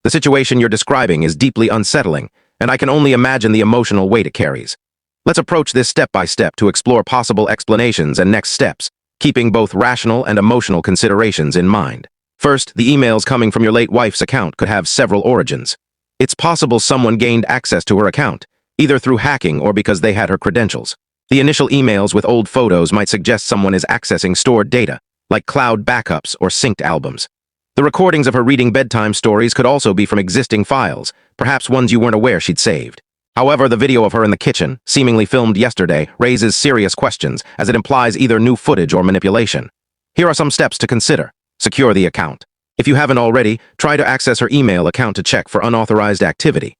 The situation you're describing is deeply unsettling, and I can only imagine the emotional weight it carries. Let's approach this step by step to explore possible explanations and next steps, keeping both rational and emotional considerations in mind. First, the emails coming from your late wife's account could have several origins. It's possible someone gained access to her account, either through hacking or because they had her credentials. The initial emails with old photos might suggest someone is accessing stored data, like cloud backups or synced albums. The recordings of her reading bedtime stories could also be from existing files, perhaps ones you weren't aware she'd saved. However, the video of her in the kitchen, seemingly filmed yesterday, raises serious questions, as it implies either new footage or manipulation. Here are some steps to consider. Secure the account. If you haven't already, try to access her email account to check for unauthorized activity.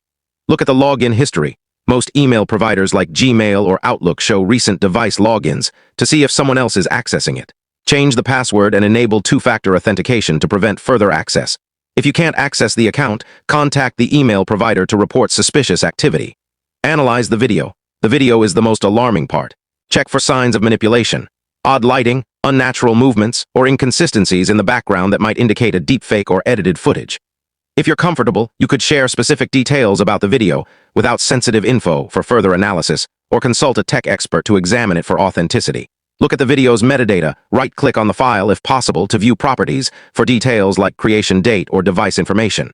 Look at the login history. Most email providers like Gmail or Outlook show recent device logins to see if someone else is accessing it. Change the password and enable two-factor authentication to prevent further access. If you can't access the account, contact the email provider to report suspicious activity. Analyze the video. The video is the most alarming part. Check for signs of manipulation, odd lighting, unnatural movements, or inconsistencies in the background that might indicate a deepfake or edited footage. If you're comfortable, you could share specific details about the video without sensitive info for further analysis, or consult a tech expert to examine it for authenticity. Look at the video's metadata, right-click on the file if possible to view properties for details like creation date or device information.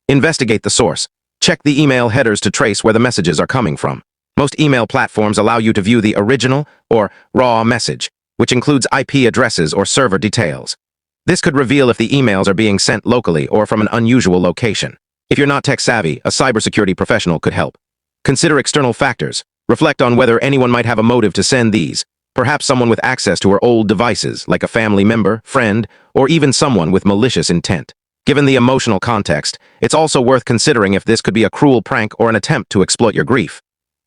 Investigate the source. Check the email headers to trace where the messages are coming from. Most email platforms allow you to view the original or raw message, which includes IP addresses or server details. This could reveal if the emails are being sent locally or from an unusual location. If you're not tech-savvy, a cybersecurity professional could help. Consider external factors. Reflect on whether anyone might have a motive to send these. Perhaps someone with access to her old devices, like a family member, friend, or even someone with malicious intent. Given the emotional context, it's also worth considering if this could be a cruel prank or an attempt to exploit your grief.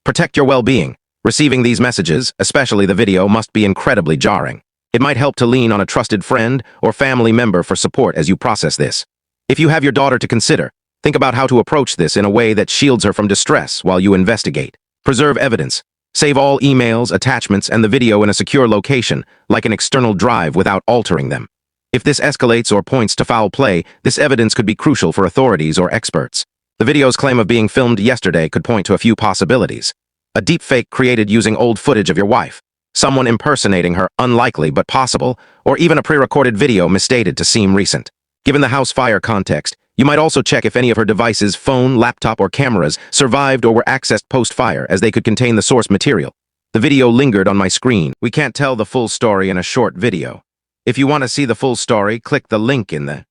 Protect your well-being. Receiving these messages, especially the video, must be incredibly jarring. It might help to lean on a trusted friend or family member for support as you process this. If you have your daughter to consider, think about how to approach this in a way that shields her from distress while you investigate. Preserve evidence. Save all emails, attachments, and the video in a secure location, like an external drive, without altering them. If this escalates or points to foul play, this evidence could be crucial for authorities or experts. The video's claim of being filmed yesterday could point to a few possibilities. A deepfake created using old footage of your wife. Someone impersonating her, unlikely but possible, or even a pre-recorded video misstated to seem recent. Given the house fire context, you might also check if any of her devices, phone, laptop, or cameras, survived or were accessed post-fire, as they could contain the source material. The video lingered on my screen. We can't tell the full story in a short video. If you want to see the full story, click the link in the